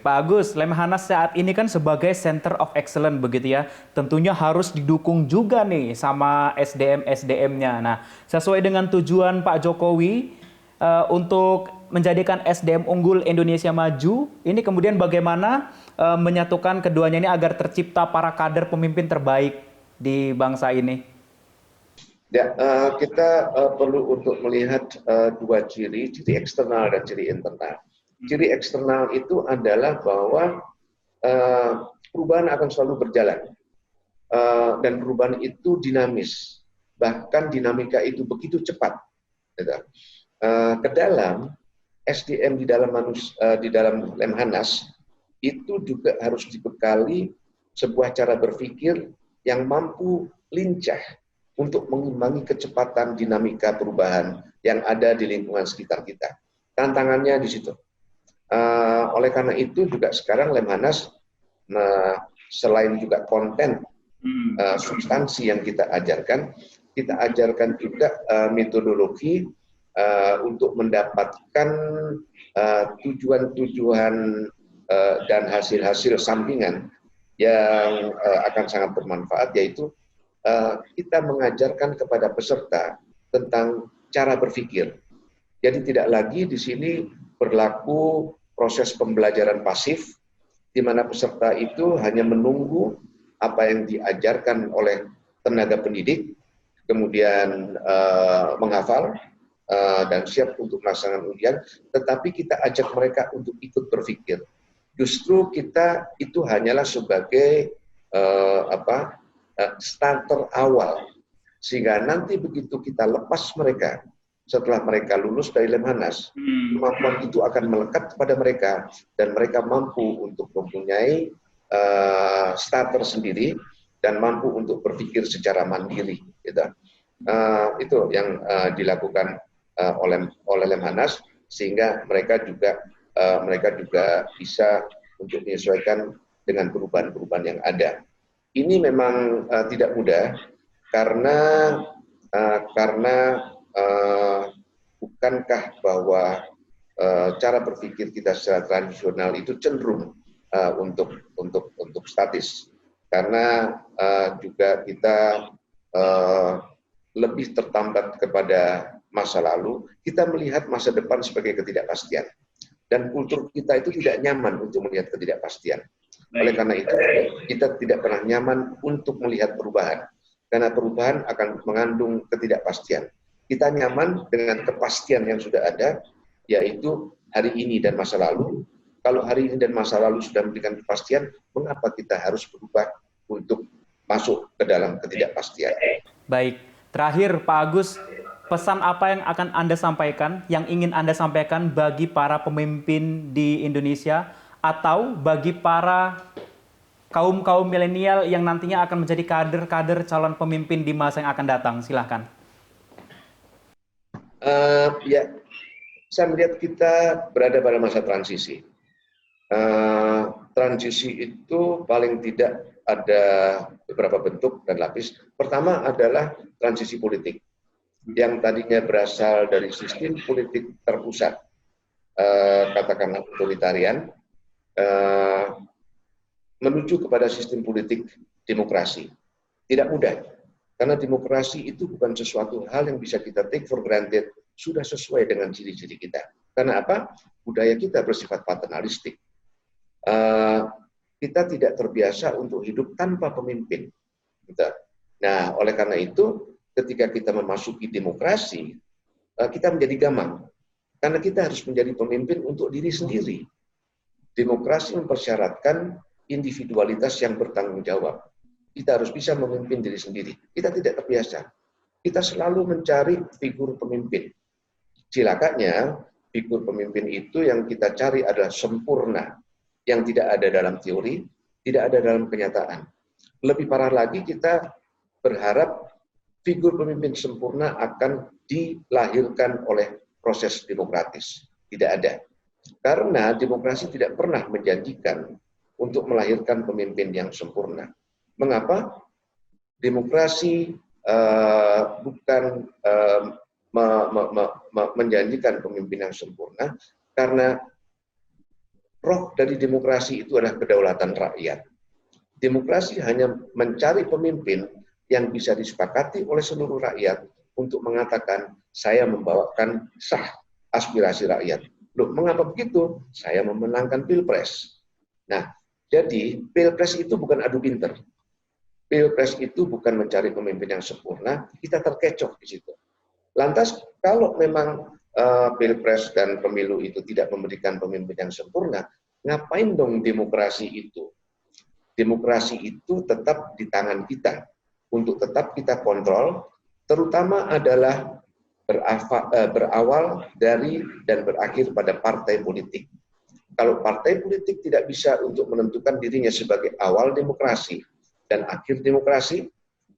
Pak Agus, Lemhanas saat ini kan sebagai Center of Excellence begitu ya. Tentunya harus didukung juga nih sama SDM-SDM-nya. Nah, sesuai dengan tujuan Pak Jokowi untuk menjadikan SDM unggul Indonesia maju, ini kemudian bagaimana menyatukan keduanya ini agar tercipta para kader pemimpin terbaik di bangsa ini? Ya, kita perlu untuk melihat dua ciri, ciri eksternal dan ciri internal. Ciri eksternal itu adalah bahwa perubahan akan selalu berjalan dan perubahan itu dinamis, bahkan dinamika itu begitu cepat. Gitu. Ke dalam SDM di dalam Lemhanas itu juga harus dibekali sebuah cara berpikir yang mampu lincah untuk mengimbangi kecepatan dinamika perubahan yang ada di lingkungan sekitar kita. Tantangannya di situ. Oleh karena itu juga sekarang Lemhanas selain juga konten substansi yang kita ajarkan juga metodologi untuk mendapatkan tujuan-tujuan dan hasil-hasil sampingan yang akan sangat bermanfaat, yaitu kita mengajarkan kepada peserta tentang cara berpikir. Jadi tidak lagi di sini berlaku proses pembelajaran pasif, di mana peserta itu hanya menunggu apa yang diajarkan oleh tenaga pendidik, kemudian menghafal dan siap untuk melaksanakan ujian, tetapi kita ajak mereka untuk ikut berpikir. Justru kita itu hanyalah sebagai starter awal, sehingga nanti begitu kita lepas mereka, setelah mereka lulus dari Lemhanas, kemampuan itu akan melekat kepada mereka dan mereka mampu untuk mempunyai starter sendiri dan mampu untuk berpikir secara mandiri. Gitu. Itu yang dilakukan oleh Lemhanas, sehingga mereka juga bisa untuk menyesuaikan dengan perubahan-perubahan yang ada. Ini memang tidak mudah karena bukankah bahwa cara berpikir kita secara tradisional itu cenderung untuk statis, karena juga kita lebih tertambat kepada masa lalu, kita melihat masa depan sebagai ketidakpastian, dan kultur kita itu tidak nyaman untuk melihat ketidakpastian. Oleh karena itu kita tidak pernah nyaman untuk melihat perubahan, karena perubahan akan mengandung ketidakpastian. Kita nyaman dengan kepastian yang sudah ada, yaitu hari ini dan masa lalu. Kalau hari ini dan masa lalu sudah memberikan kepastian, mengapa kita harus berubah untuk masuk ke dalam ketidakpastian? Baik, terakhir Pak Agus, pesan apa yang akan Anda sampaikan, yang ingin Anda sampaikan bagi para pemimpin di Indonesia atau bagi para kaum milenial yang nantinya akan menjadi kader-kader calon pemimpin di masa yang akan datang? Silahkan. Ya, saya melihat kita berada pada masa transisi. Transisi itu paling tidak ada beberapa bentuk dan lapis. Pertama adalah transisi politik, yang tadinya berasal dari sistem politik terpusat, katakanlah otoritarian, menuju kepada sistem politik demokrasi. Tidak mudah, karena demokrasi itu bukan sesuatu hal yang bisa kita take for granted, sudah sesuai dengan ciri-ciri kita. Karena apa? Budaya kita bersifat paternalistik. Kita tidak terbiasa untuk hidup tanpa pemimpin. Nah, oleh karena itu, ketika kita memasuki demokrasi, kita menjadi gamang. Karena kita harus menjadi pemimpin untuk diri sendiri. Demokrasi mempersyaratkan individualitas yang bertanggung jawab. Kita harus bisa memimpin diri sendiri. Kita tidak terbiasa. Kita selalu mencari figur pemimpin. Cilakanya, figur pemimpin itu yang kita cari adalah sempurna, yang tidak ada dalam teori, tidak ada dalam kenyataan. Lebih parah lagi, kita berharap figur pemimpin sempurna akan dilahirkan oleh proses demokratis. Tidak ada. Karena demokrasi tidak pernah menjanjikan untuk melahirkan pemimpin yang sempurna. Mengapa? Demokrasi bukan menjanjikan pemimpin yang sempurna, karena roh dari demokrasi itu adalah kedaulatan rakyat. Demokrasi hanya mencari pemimpin yang bisa disepakati oleh seluruh rakyat untuk mengatakan, saya membawakan sah aspirasi rakyat. Loh, mengapa begitu? Saya memenangkan Pilpres. Nah, jadi Pilpres itu bukan adu pinter. Pilpres itu bukan mencari pemimpin yang sempurna, kita terkecoh di situ. Lantas, kalau memang Pilpres dan pemilu itu tidak memberikan pemimpin yang sempurna, ngapain dong demokrasi itu? Demokrasi itu tetap di tangan kita, untuk tetap kita kontrol, terutama adalah berawal dari dan berakhir pada partai politik. Kalau partai politik tidak bisa untuk menentukan dirinya sebagai awal demokrasi dan akhir demokrasi,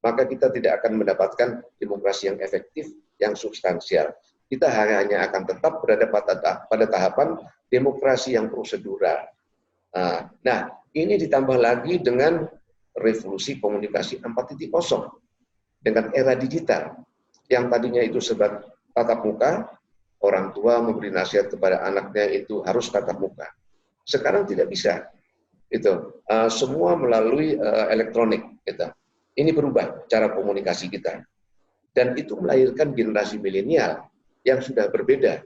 maka kita tidak akan mendapatkan demokrasi yang efektif, yang substansial. Kita hanya akan tetap berada pada tahapan demokrasi yang prosedural. Nah, ini ditambah lagi dengan revolusi komunikasi 4.0 dengan era digital yang tadinya itu sebab tatap muka, orang tua memberi nasihat kepada anaknya itu harus tatap muka. Sekarang tidak bisa, itu semua melalui elektronik. Gitu. Ini berubah cara komunikasi kita, dan itu melahirkan generasi milenial yang sudah berbeda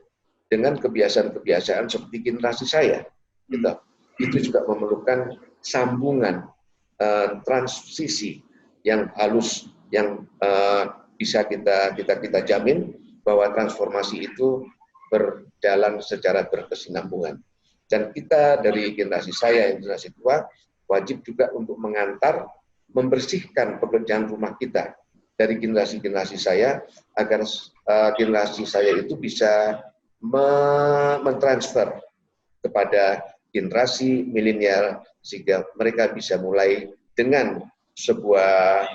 dengan kebiasaan-kebiasaan seperti generasi saya. Gitu. Itu juga memerlukan sambungan transisi yang halus, yang bisa kita jamin bahwa transformasi itu berjalan secara berkesinambungan. Dan kita dari generasi saya, generasi tua, wajib juga untuk mengantar, membersihkan pekerjaan rumah kita dari generasi-generasi saya, agar generasi saya itu bisa mentransfer kepada generasi milenial, sehingga mereka bisa mulai dengan sebuah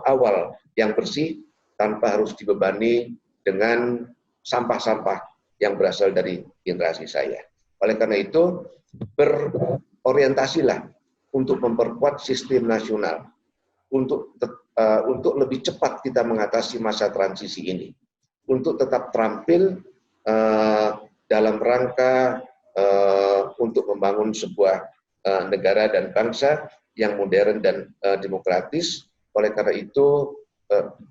awal yang bersih tanpa harus dibebani dengan sampah-sampah yang berasal dari generasi saya. Oleh karena itu, berorientasilah untuk memperkuat sistem nasional, untuk lebih cepat kita mengatasi masa transisi ini, untuk tetap terampil dalam rangka untuk membangun sebuah negara dan bangsa yang modern dan demokratis. Oleh karena itu,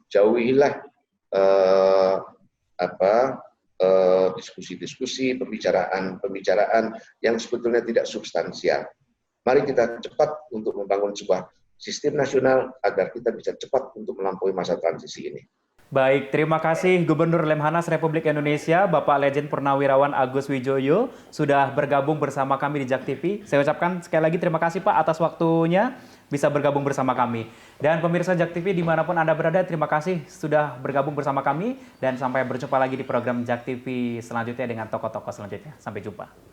jauhilah diskusi-diskusi, pembicaraan yang sebetulnya tidak substansial. Mari kita cepat untuk membangun sebuah sistem nasional agar kita bisa cepat untuk melampaui masa transisi ini. Baik, terima kasih Gubernur Lemhanas Republik Indonesia, Bapak Legend Purnawirawan Agus Wijoyo, sudah bergabung bersama kami di JAK TV. Saya ucapkan sekali lagi terima kasih Pak atas waktunya bisa bergabung bersama kami. Dan pemirsa JAK TV dimanapun Anda berada, terima kasih sudah bergabung bersama kami. Dan sampai berjumpa lagi di program JAK TV selanjutnya dengan tokoh-tokoh selanjutnya. Sampai jumpa.